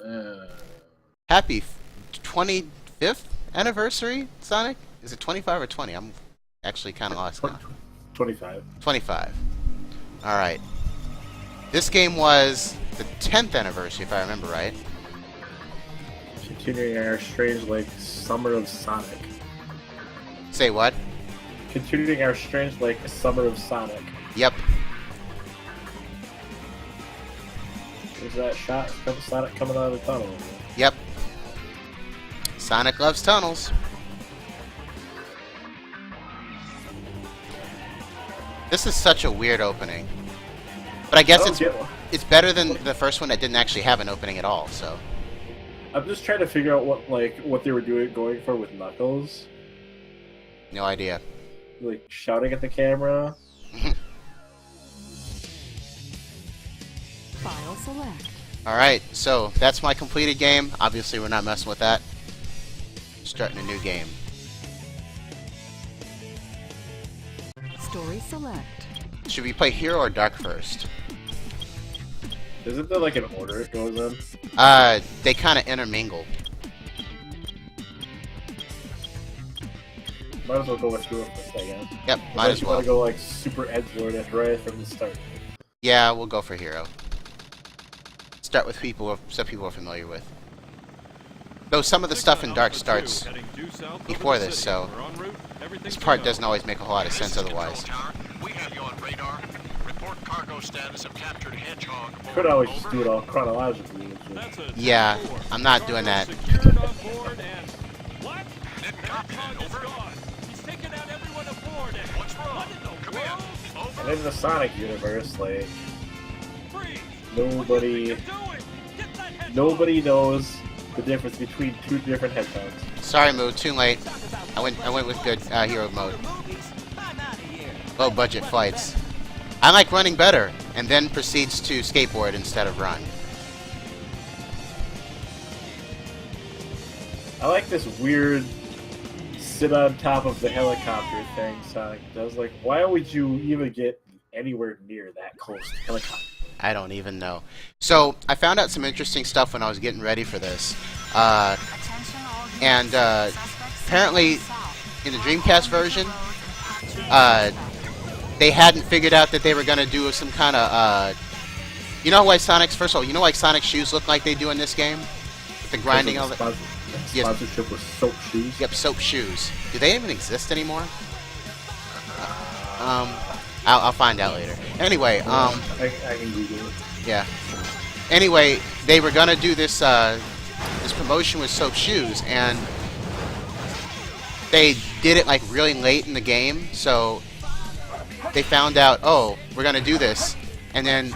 Uh, Happy 25th anniversary, Sonic? Is it 25 or 20? I'm actually kind of lost now. 25. 25. Alright. This game was the 10th anniversary, if I remember right. Continuing our strange, like, summer of Sonic. Say what? Continuing our strange, like, summer of Sonic. Yep. There's that shot of Sonic coming out of the tunnel. Yep. Sonic loves tunnels. This is such a weird opening. But I guess it's better than the first one that didn't actually have an opening at all, so. I'm just trying to figure out what they were going for with Knuckles. No idea. Like shouting at the camera. File select. Alright, so that's my completed game. Obviously we're not messing with that. Starting a new game. Story select. Should we play Hero or Dark first? Isn't there like an order it goes in? They kind of intermingle. Might as well go with Hero first, I guess. Yep, might as well. You want to go like super edgelord at right from the start. Yeah, we'll go for Hero. Start with some people are familiar with. Though some of the stuff in Dark starts before this, so this part doesn't always make a whole lot of sense otherwise. We have you on radar. Report cargo status of captured hedgehog. Could always just do it all chronologically. Yeah, I'm not doing that. What's wrong? Come in. And in the Sonic universe, like nobody knows the difference between two different headphones. Sorry, Moo, too late. I went with good hero mode. Low budget fights. I like running better, and then proceeds to skateboard instead of run. I like this weird sit on top of the helicopter thing Sonic does. Like, why would you even get anywhere near that close to the helicopter? I don't even know. So, I found out some interesting stuff when I was getting ready for this. Apparently, in the Dreamcast version, they hadn't figured out that they were going to do some kind of, you know why first of all, you know why Sonic's shoes look like they do in this game? With the grinding of it? Sponsorship with soap shoes? Yep, soap shoes. Do they even exist anymore? I'll find out later. Anyway, I can Google it. Yeah. Anyway, they were gonna do this this promotion with soap shoes, and they did it like really late in the game. So they found out, oh, we're gonna do this, and then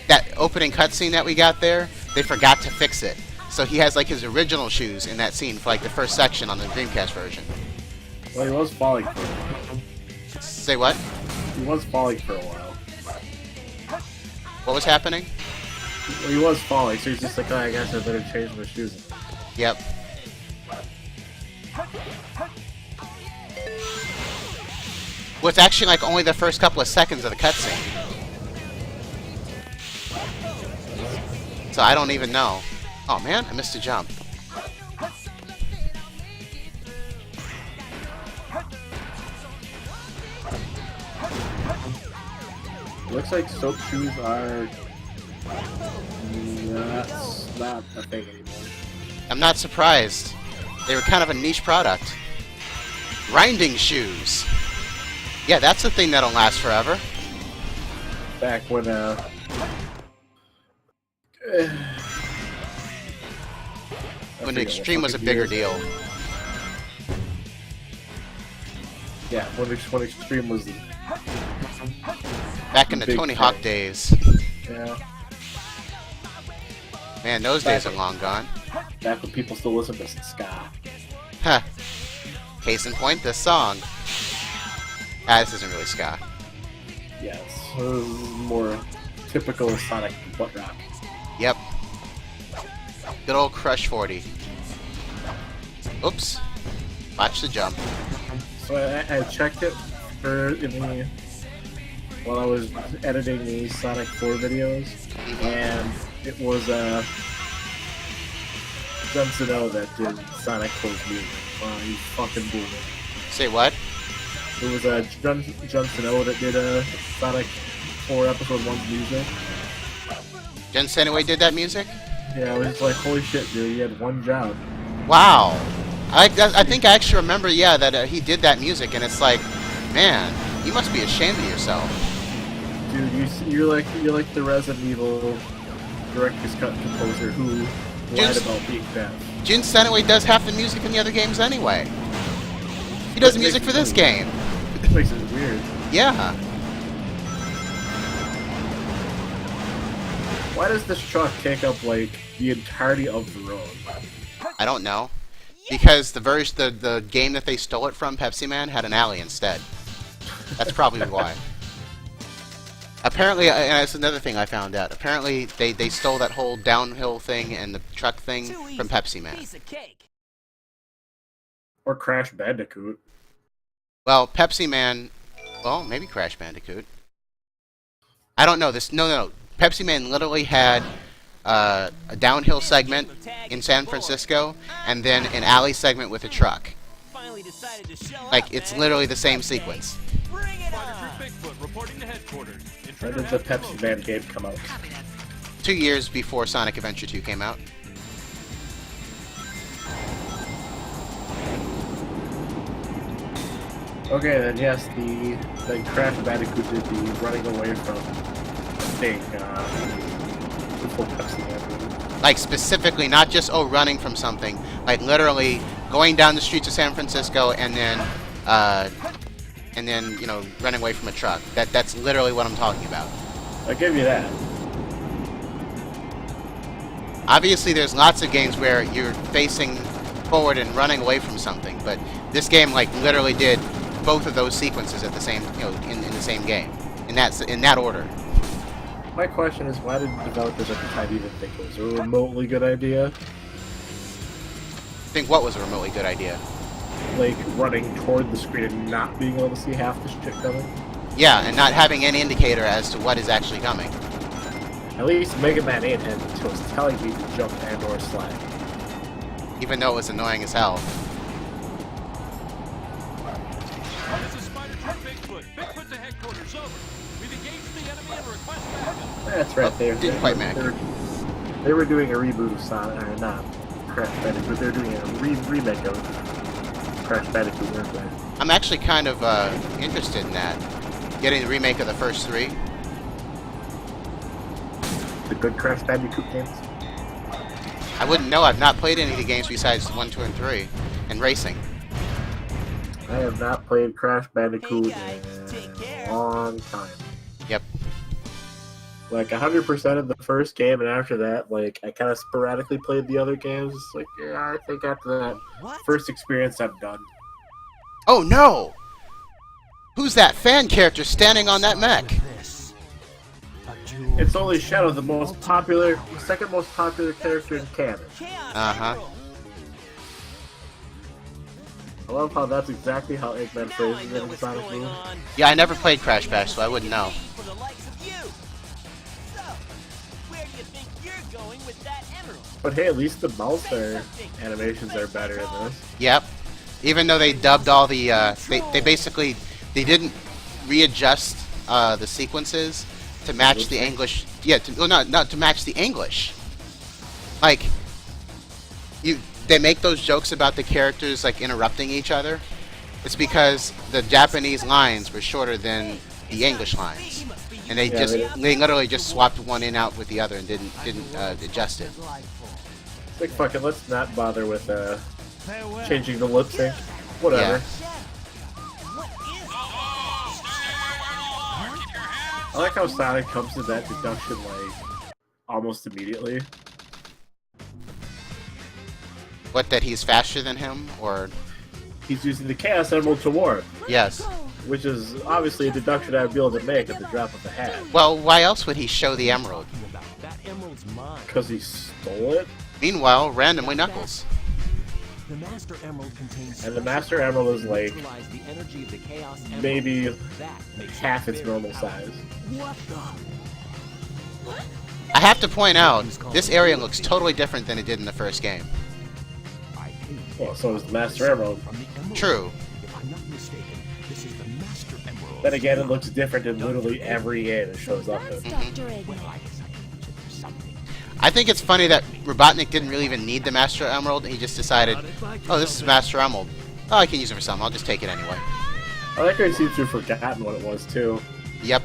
that opening cutscene that we got there, they forgot to fix it. So he has like his original shoes in that scene for like the first section on the Dreamcast version. Well, he was falling for a while. Say what? He was falling for a while. What was happening? Well, he was falling, so he's just like, oh, I guess I better change my shoes. Yep. Well, it's actually like only the first couple of seconds of the cutscene. So I don't even know. Oh man, I missed a jump. Looks like soap shoes are not a thing anymore. I'm not surprised. They were kind of a niche product. Grinding shoes. Yeah, that's a thing that'll last forever. Back when When the Extreme was a bigger deal. Yeah, when Extreme was Back in the big Tony thing. Hawk days. Yeah. Man, those days are long gone. Back when people still listen to ska. Huh. Case in point, this song. Ah, this isn't really ska. Yeah, it's more typical Sonic butt rock. Yep. Good old Crush 40. Oops. Watch the jump. So I checked it while I was editing the Sonic 4 videos, and it was Jun Senoue that did Sonic Co's music. Wow, he's fucking booming. Say what? It was Jun Senoue that did Sonic 4 Episode 1's music. Jun Senoue did that music? Yeah, it was just like, holy shit, dude, he had one job. Wow. I think I actually remember, yeah, that he did that music, and it's like, man, you must be ashamed of yourself. Dude, you're like the Resident Evil director's cut composer who lied about being deaf. Jun Senoue does half the music in the other games anyway. He does the music for this game. It makes it weird. Yeah. Why does this truck take up like the entirety of the road? I don't know. Because the game that they stole it from, Pepsiman, had an alley instead. That's probably why. Apparently, and that's another thing I found out. Apparently, they stole that whole downhill thing and the truck thing from Pepsiman. Or Crash Bandicoot. Well, Pepsiman, well, maybe Crash Bandicoot. I don't know this. No. Pepsiman literally had a downhill segment in San Francisco, and then an alley segment with a truck. Like, it's literally the same sequence. When did the Pepsiman game come out? 2 years before Sonic Adventure 2 came out. Okay, then yes, the Crash Bandicoot did the running away from thing before Pepsiman movie. Like, specifically, not just, running from something. Like, literally going down the streets of San Francisco and then, you know, running away from a truck. That's literally what I'm talking about. I'll give you that. Obviously, there's lots of games where you're facing forward and running away from something, but this game, like, literally did both of those sequences at the same, you know, in the same game, in that order. My question is, why did the developers at the time even think it was a remotely good idea? Think what was a remotely good idea? Like, running toward the screen and not being able to see half the shit coming? Yeah, and not having any indicator as to what is actually coming. At least Mega Man 8 was telling me to jump and or slide. Even though it was annoying as hell. This is Spider Truck Bigfoot. Bigfoot to headquarters, over. We've engaged the enemy and request backup. That's right there. Didn't quite match. They were doing a reboot of Sonic, or not Crash Bandicoot, they're doing a remake of Crash Bandicoot, weren't they? I'm actually kind of interested in that. Getting the remake of the first 3. The good Crash Bandicoot games? I wouldn't know. I've not played any of the games besides 1, 2, and 3. And racing. I have not played Crash Bandicoot Hey guys, take in care. a long time. Yep. Like 100% of the first game, and after that, like, I kind of sporadically played the other games. It's like, yeah, I think after that What? first experience, I'm done. Oh no! Who's that fan character standing on that mech? This. A jewel. It's only Shadow, the most popular, second most popular character in canon. Chaos Uh-huh. Emerald. I love how that's exactly how Eggman Now I phrases it know in what's Sonic going Boom. on. Yeah, I never played Crash Bash, so I wouldn't know. For the likes of you. So, where do you think you're going with that emerald? But hey, at least the mouse animations are better in this. Yep. Even though they dubbed all the, they basically, they didn't readjust the sequences to match the English. Yeah, not to match the English. Like, they make those jokes about the characters like interrupting each other. It's because the Japanese lines were shorter than the English lines, and they they literally just swapped one in out with the other and didn't adjust it. It's like, fuck it, let's not bother with changing the lip sync. Whatever. Yeah. I like how Sonic comes to that deduction like almost immediately. What, that he's faster than him, or He's using the Chaos Emerald to warp, yes? which is obviously a deduction I'd be able to make at the drop of a hat. Well, why else would he show the emerald? That emerald's mine. Because he stole it? Meanwhile, randomly Knuckles. The Master Emerald contains. And the Master Emerald is like Neutralize the energy of the Chaos Emerald. maybe That makes half it its very normal size. What the? I have to point out, this area looks totally different than it did in the first game. Well, so is the Master Emerald. True. If I'm not mistaken, this is the Master Emerald. Then again, it looks different in literally every game it shows up in. That's Dr. Eggman. Well, I guess I can mention there's something. I think it's funny that Robotnik didn't really even need the Master Emerald. He just decided, oh, this is Master Emerald. Oh, I can use it for something. I'll just take it anyway. I like how he seems to have forgotten what it was, too. Yep.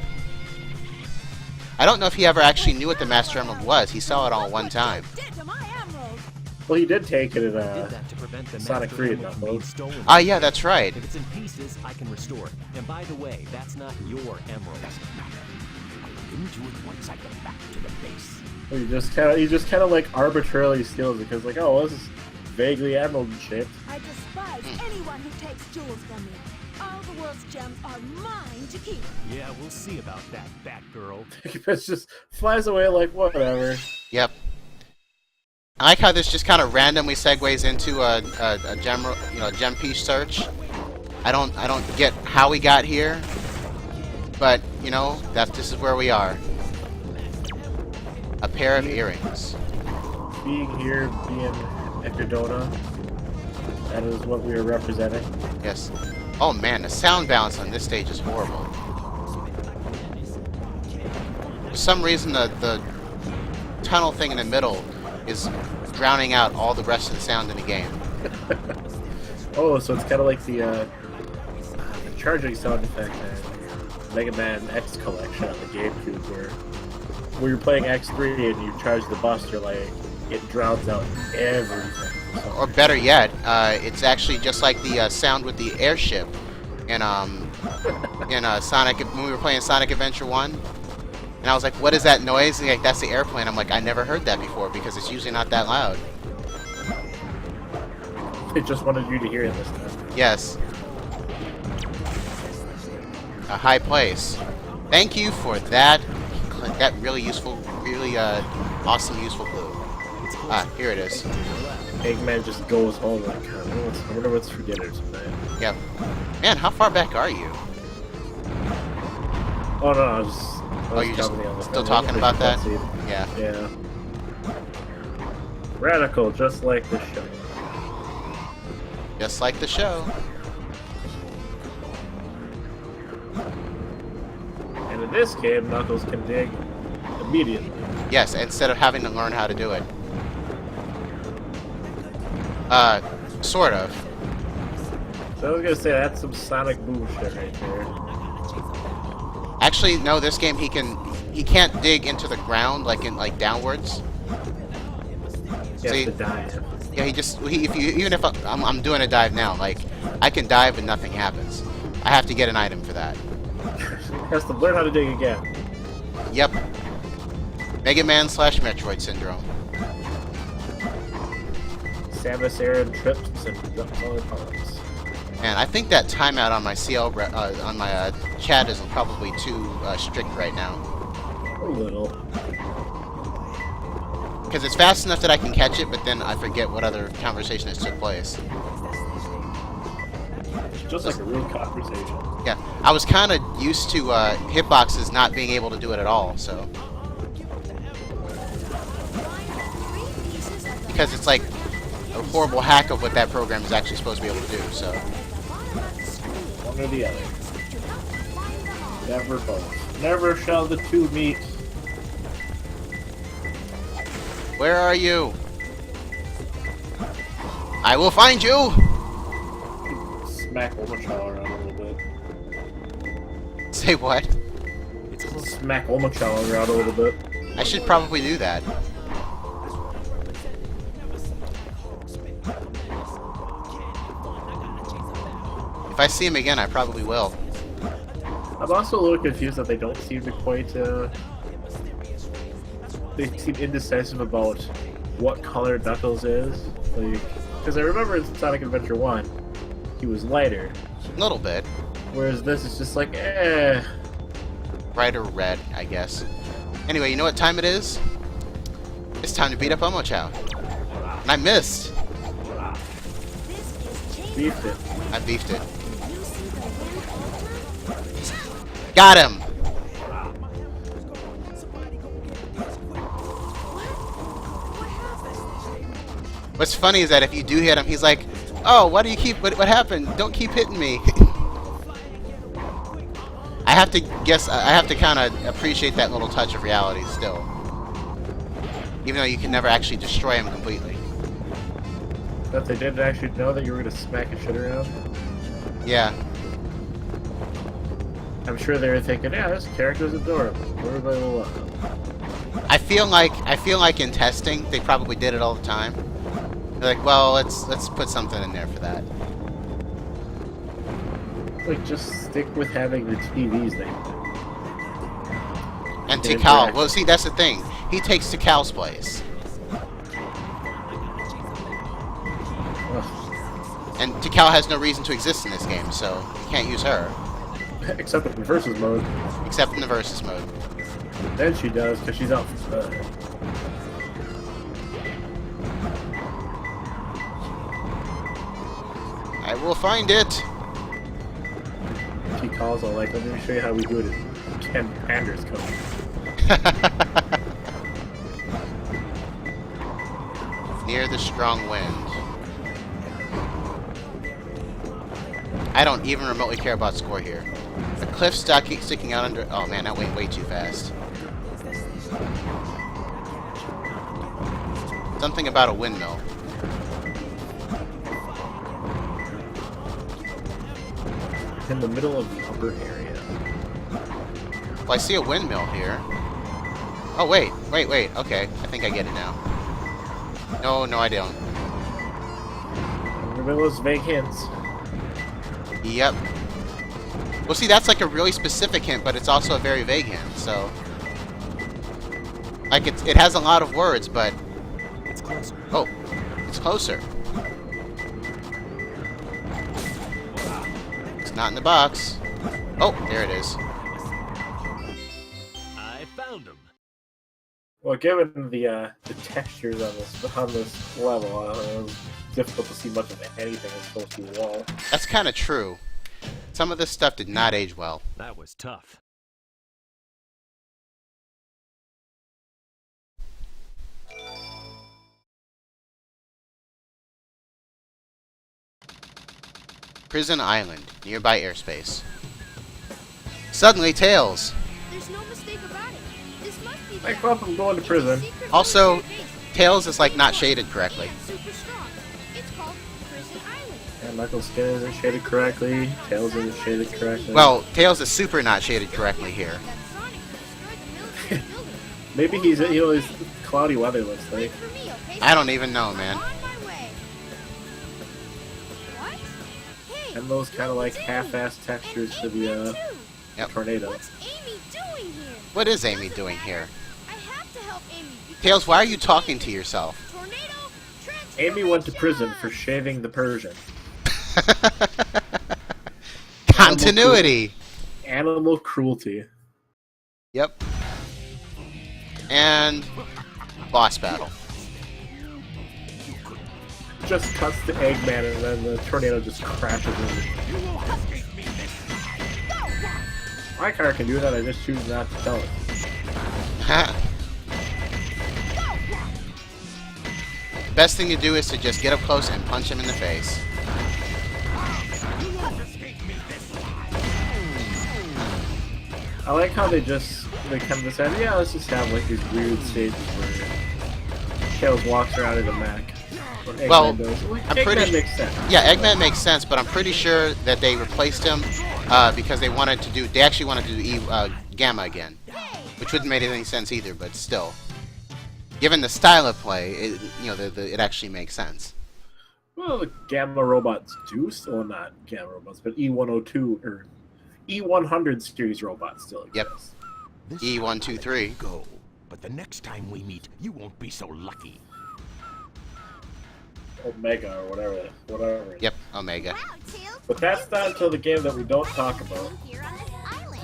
I don't know if he ever actually knew what the Master Emerald was. He saw it all at one time. Did to my emerald. Well, he did take it in I did that to prevent the Sonic Master 3 Emerald from being Knuckles. stolen. Ah, yeah, that's right. If it's in pieces, I can restore it. And by the way, that's not your emerald. Into it once I get back to the base. He just kind of like arbitrarily steals it because like, oh, this is vaguely emerald shaped. I despise anyone who takes jewels from me. All the world's gems are mine to keep. Yeah, we'll see about that, Batgirl. It just flies away like whatever. Yep. I like how this just kind of randomly segues into a gem, gem piece search. I don't get how we got here, but this is where we are. A pair of earrings. Being here, being Echidona, that is what we are representing. Yes. Oh man, the sound balance on this stage is horrible. For some reason, the tunnel thing in the middle is drowning out all the rest of the sound in the game. Oh, so it's kind of like the charging sound effect in Mega Man X Collection on the GameCube, where you're playing X3 and you charge the Buster, like it drowns out everything. So, Or better yet, it's actually just like the sound with the airship in Sonic when we were playing Sonic Adventure 1. And I was like, what is that noise? Like, that's the airplane. I'm like, I never heard that before because it's usually not that loud. it just wanted you to hear it this time. Yes. A high place. Thank you for that really useful, really awesome, useful clue. Ah, here it is. Eggman just goes home like, I wonder what's for dinner tonight. Yep. Man, how far back are you? Oh no, I was Oh, you're just commenting on the still film. talking about that? Cutscene. Yeah. Yeah. Radical, just like the show. Just like the show. And in this game, Knuckles can dig immediately. Yes, instead of having to learn how to do it. Sort of. So I was gonna say that's some Sonic Boom shit right there. Actually, no. This game he can't dig into the ground like downwards. He has See? to dive. Yeah, even if I'm doing a dive now, like I can dive and nothing happens. I have to get an item for that. He has to learn how to dig again. Yep. Mega Man / Metroid syndrome. Samus Aran trips and other parts. And I think that timeout on my on my chat is probably too strict right now. A little. Because it's fast enough that I can catch it, but then I forget what other conversation has took place. Just like a real conversation. Yeah, I was kind of used to hitboxes not being able to do it at all, so. Because it's like a horrible hack of what that program is actually supposed to be able to do, so. One or the other. Never both. Never shall the two meet. Where are you? I will find you! Smack Omochao around a little bit. Say what? Smack Omochao around a little bit. I should probably do that. If I see him again, I probably will. I'm also a little confused that they don't seem to quite, they seem indecisive about what color Knuckles is. Like, because I remember in Sonic Adventure 1, he was lighter. A little bit. Whereas this is just like, eh. Bright or red, I guess. Anyway, you know what time it is? It's time to beat up Omochao. And I missed. Beefed it. I beefed it. Got him! What's funny is that if you do hit him, he's like, Oh, why do you keep... What happened? Don't keep hitting me. I have to guess... I have to kind of appreciate that little touch of reality still. Even though you can never actually destroy him completely. But they didn't actually know that you were gonna smack a shit around. Yeah. I'm sure they were thinking, yeah, this character's adorable. Everybody will love him. I feel like in testing they probably did it all the time. They're like, well, let's put something in there for that. Like, just stick with having the TVs they And They Tikal, interact. well, see, that's the thing. He takes Tikal's place, Ugh. and Tikal has no reason to exist in this game, so you can't use her Except in versus mode. except in the versus mode. Then she does, because she's out for I will find it. She calls all like, let me show you how we do it in Ken Anders code. Near the strong wind. I don't even remotely care about score here. A cliff sticking out under... Oh man, that went way too fast. Something about a windmill. In the middle of the upper area. Well, I see a windmill here. Oh, wait. Okay, I think I get it now. No, I don't. Remember those vague hints. Yep. Well, see, that's like a really specific hint, but it's also a very vague hint, so... Like, it has a lot of words, but... It's closer. Oh, it's closer. It's not in the box. Oh, there it is. I found him. Well, given the textures on this level, it was difficult to see much of anything as close to the wall. That's kind of true. Some of this stuff did not age well. That was tough. Prison Island, nearby airspace. Suddenly, Tails. There's no mistake about it. This must be Hey, Clump, I'm going to prison. Also, Tails is like not shaded correctly. Super strong. It's called Prison Island. And Michael's skin isn't shaded correctly. Tails isn't shaded correctly. Well, Tails is super not shaded correctly here. That Sonic destroyed the military building. maybe he's, you know, his cloudy weather looks like. Wait for me, okay? I don't even know, man. I'm on my way. What? Hey, And those kind of like Amy. half-assed textures to the Too. Yep. tornado. What's Amy doing here? What is Amy doing here? I have to help Amy. because Tails, why are you she's talking dead. to yourself? Tornado Amy went to prison for transformation! shaving the Persian. Continuity. Animal cruelty. Yep. And boss battle. Just cuts to Eggman and then the tornado just crashes in. My car can do that, I just choose not to tell it. Ha. Best thing to do is to just get up close and punch him in the face. I like how they kind of decided, yeah, let's just have like these weird stages where Tails walks around in a mech. Or Eggman Well, does. Like, I'm Eggman pretty- makes sense. Yeah, Eggman makes sense, but I'm pretty sure that they replaced him because they actually wanted to do Gamma again, which wouldn't make any sense either. But still, given the style of play, it actually makes sense. Well, the Gamma robots do still, not Gamma robots, but E102 or E100 series robots still exist. Yep. This E1, 2, 3. Go. But the next time we meet, you won't be so lucky. Omega or whatever. Yep, Omega. Wow, Tails, But that's not until the game that we don't talk about. here on this island.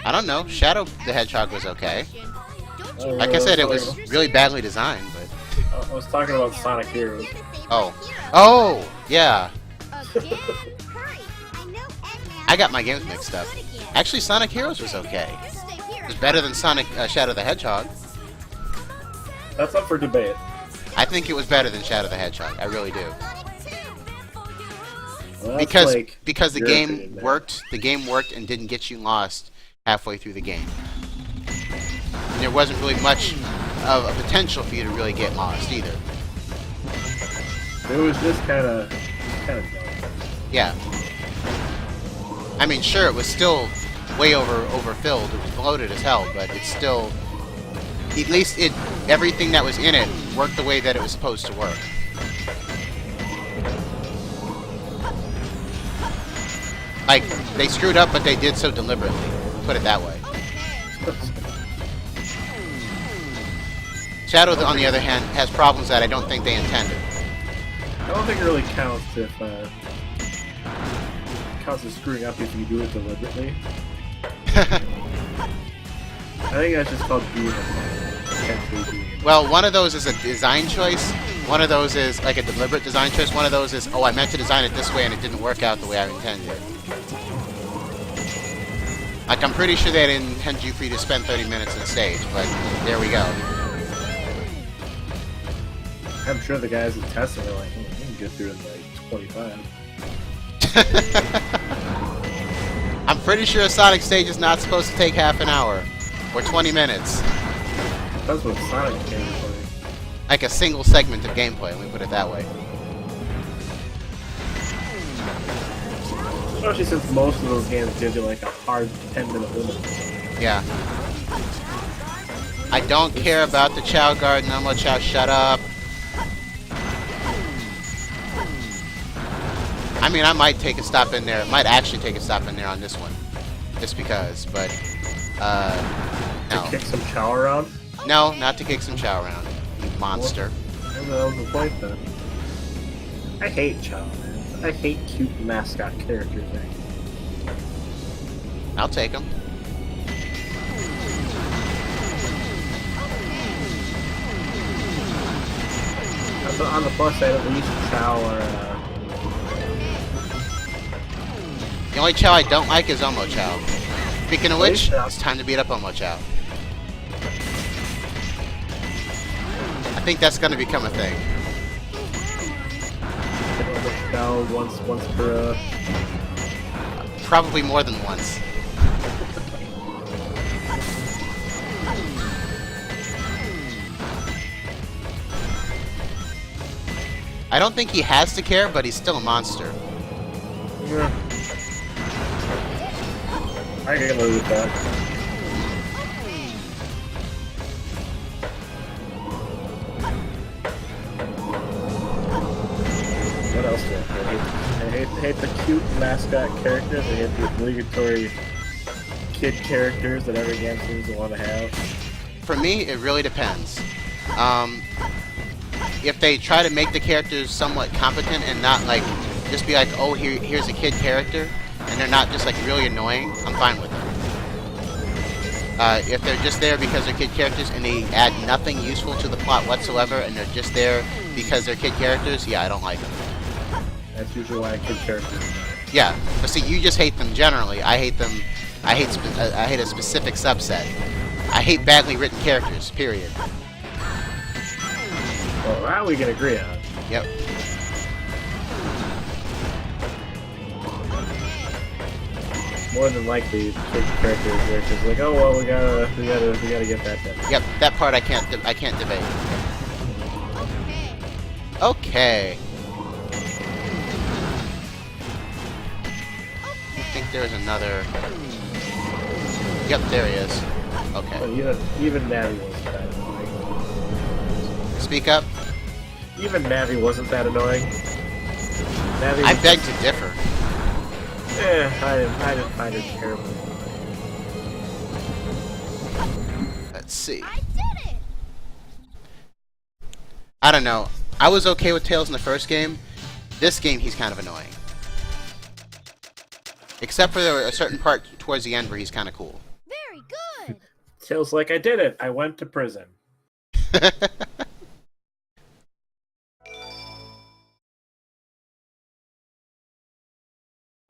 I don't know. Shadow the Hedgehog was okay. Don't you Like I said, it was really badly designed, but I was talking about Sonic Heroes. oh, yeah. Again? Hurry! I know Eggman. I got my games mixed up. Actually, Sonic Heroes was okay. Stay here. It was better than Sonic Shadow the Hedgehog. That's up for debate. I think it was better than Shadow the Hedgehog. I really do. Well, that's because like because the your game opinion there. worked. The game worked and didn't get you lost halfway through the game. And there wasn't really much of a potential for you to really get lost either. It was just kind of dumb. Yeah. I mean, sure, it was still way overfilled. It was bloated as hell, but it's still, at least everything that was in it worked the way that it was supposed to work. Like, they screwed up, but they did so deliberately. Put it that way. Shadow, on the other hand, has problems that I don't think they intended. I don't think it really counts if counts as screwing up if you do it deliberately. I think that's just called being intentionally doing it. Well, one of those is a design choice. One of those is like a deliberate design choice. One of those is, oh, I meant to design it this way and it didn't work out the way I intended. Like, I'm pretty sure they didn't intend for you to spend 30 minutes on stage, but there we go. I'm sure the guys that tested are like, I can get through in like 25. I'm pretty sure a Sonic stage is not supposed to take half an hour or 20 minutes. That's what Sonic came for. Like a single segment of gameplay, let me put it that way. Especially since most of those games give you like a hard 10-minute limit. Yeah. I don't care about the Chow Guard, Number Chow, shut up. I mean, I might take a stop in there. Might actually take a stop in there on this one, just because. But no. To kick some chow around? No, not to kick some Chow around. You monster. Well, that was the point then. I hate chow, man. I hate cute mascot characters. I'll take them. On the plus side, at least chow are. The only Chow I don't like is Omo Chow. Speaking of which, Chow. it's time to beat up Omo Chow. I think that's going to become a thing. Chow once per. Probably more than once. I don't think he has to care, but he's still a monster. Yeah. I can live with that. What else do I hate the cute mascot characters. I hate the obligatory kid characters that every game seems to want to have. For me, it really depends. If they try to make the characters somewhat competent and not like just be like, oh, here's a kid character, and they're not just like really annoying, I'm fine with them. If they're just there because they're kid characters and they add nothing useful to the plot whatsoever, and they're just there because they're kid characters, yeah, I don't like them. That's usually why kid characters. Yeah, but see, you just hate them generally. I hate them. I hate a specific subset. I hate badly written characters. Period. Well, that we can agree on. Yep. More than likely, kid characters are just like, oh well, we gotta get that done. Yep. That part I can't debate. Okay. I think there's another. Yep, there he is. Okay. But even Navi wasn't that annoying. Speak up. Even Navi wasn't that annoying. Navi I was beg to differ. I didn't find her terrible. Let's see. I did it! I don't know. I was okay with Tails in the first game. This game, he's kind of annoying. Except for a certain part towards the end where he's kind of cool. Very good! Tails like, I did it. I went to prison.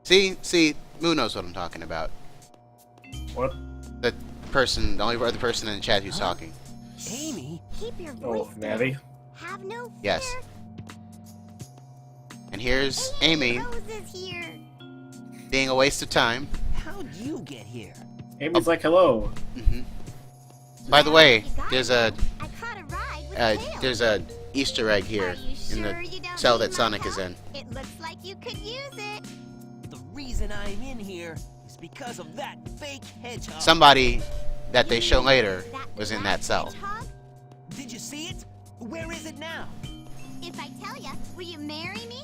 See, Moo knows what I'm talking about. What? The only other person in the chat who's talking. Amy? Keep your Oh, voice Navi. down. Have no fear. Yes. And here's Amy Roses here. being a waste of time. How'd you get here? Amy's like, hello. By the way, there's I caught a ride with Tails. there's a Easter egg here Are you in sure the you don't cell need that my Sonic is help? in. It looks like you could use it. The reason I'm in here is because of that fake hedgehog. Somebody that they You show mean later that was in black that cell. hedgehog? Did you see it? Where is it now? If I tell you, will you marry me?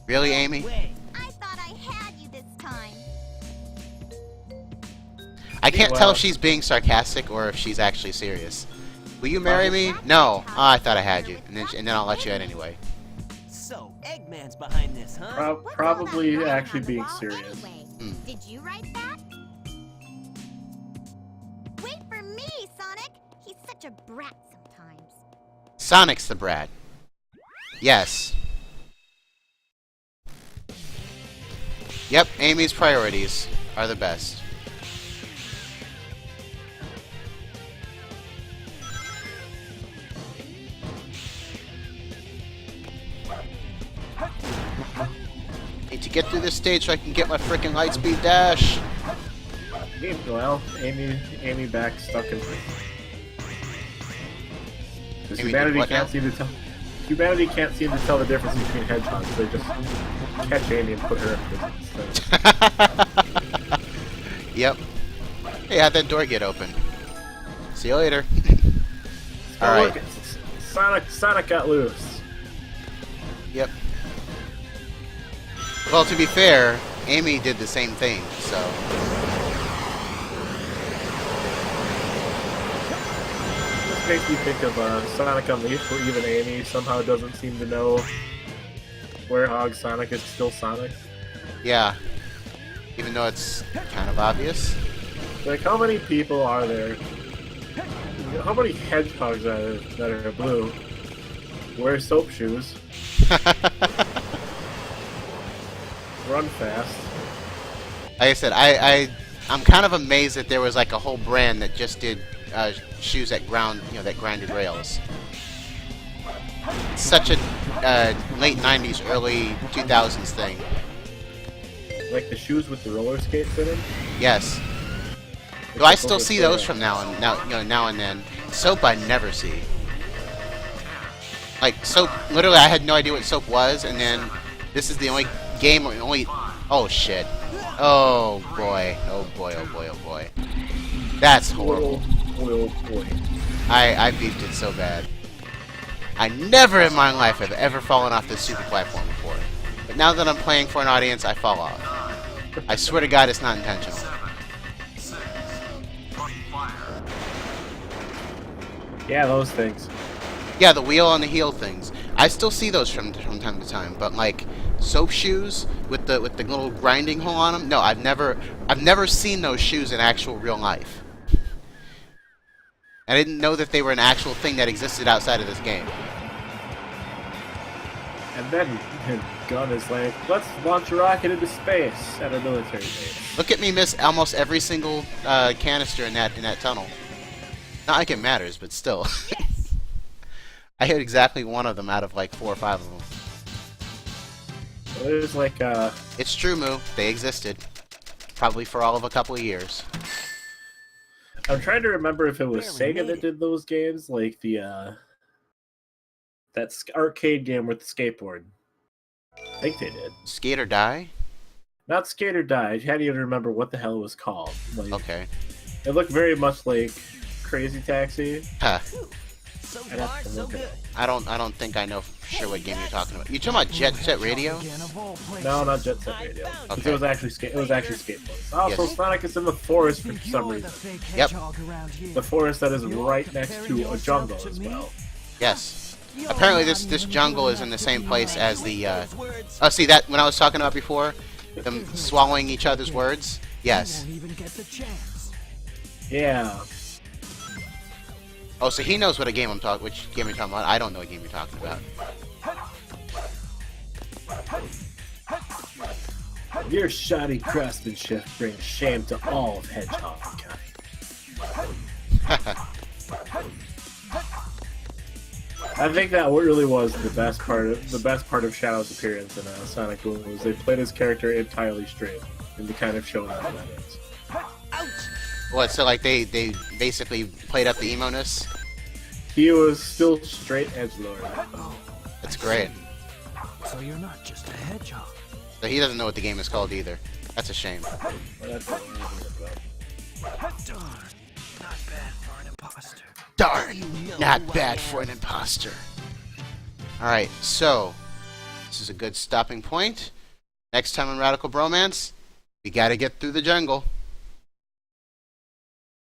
Really, Amy? Way. I thought I had you this time. I can't tell Well- if she's being sarcastic or if she's actually serious. Will you marry me? No. Oh, I thought I had you, and then I'll let you in anyway. So, Eggman's behind this, huh? What's all that Probably writing actually on the being wall serious. anyway? Hmm. Did you write that? Wait for me, Sonic. He's such a brat sometimes. Sonic's the brat. Yes. Yep, Amy's priorities are the best. Need to get through this stage so I can get my freaking Lightspeed Dash. Well, Amy back stuck in. Because Amy did humanity what now? can't seem to tell. Humanity can't seem to tell the difference between hedgehogs. They just catch Amy and put her in prison instead. Yep. Hey, how'd that door get open? See you later. Oh, Alright. look, Sonic got loose. Yep. Well, to be fair, Amy did the same thing, so... This makes me think of Sonic Unleashed, where even Amy somehow doesn't seem to know where Hog Sonic is still Sonic. Yeah. Even though it's kind of obvious. Like, how many people are there? How many hedgehogs are there that are blue? Wear soap shoes. Run fast. Like I said, I'm kind of amazed that there was like a whole brand that just did shoes that that grinded rails. It's such a late 90s, early 2000s thing. Like the shoes with the roller skates in them? Yes. Do I still see those from now and then? Soap I never see. Like soap, literally I had no idea what soap was, and then this is the only game where oh shit. Oh boy. Oh boy. Oh boy. Oh boy. That's horrible. Oh boy. I beefed it so bad. I never in my life have ever fallen off this stupid platform before. But now that I'm playing for an audience, I fall off. I swear to God, it's not intentional. Yeah, those things. Yeah, the wheel on the heel things. I still see those from time to time, but like soap shoes with the little grinding hole on them. No, I've never seen those shoes in actual real life. I didn't know that they were an actual thing that existed outside of this game. And then Gun is like, let's launch a rocket into space at our military base. Look at me miss almost every single canister in that tunnel. Not like it matters, but still. I hit exactly one of them out of like 4 or 5 of them. There's like It's true, Moo. They existed. Probably for all of a couple of years. I'm trying to remember if it was Barely Sega made that it. did those games, like the arcade game with the skateboard. I think they did. Skate or Die? Not Skate or Die. I had to even remember what the hell it was called. Like, Okay. it looked very much like Crazy Taxi. Huh. So I'd have far, to so look it good. up. I don't think I know for sure what game you're talking about. You talking about Jet Set Radio? No, not Jet Set Radio. Okay. It was actually skateboards. Also, Yes. Sonic is in the forest for some reason. Yep. The forest that is right next to a jungle as well. Yes. Apparently this jungle is in the same place as the oh, see that when I was talking about before, them swallowing each other's words? Yes. Yeah. Oh, so he knows what game which game you're talking about. I don't know what game you're talking about. Your shoddy craftsmanship brings shame to all of hedgehog kind. I think that really was the best part of Shadow's appearance in Sonic Boom was they played his character entirely straight and they kind of showed how that is. What? So like they basically played up the emo-ness? He was still straight edgelord. That's great. So you're not just a hedgehog. So he doesn't know what the game is called either. That's a shame. Well, that's what I'm about. Darn, not bad for Darn, not bad for an an imposter. imposter. Alright, so this is a good stopping point. Next time on Radical Bromance, we gotta get through the jungle.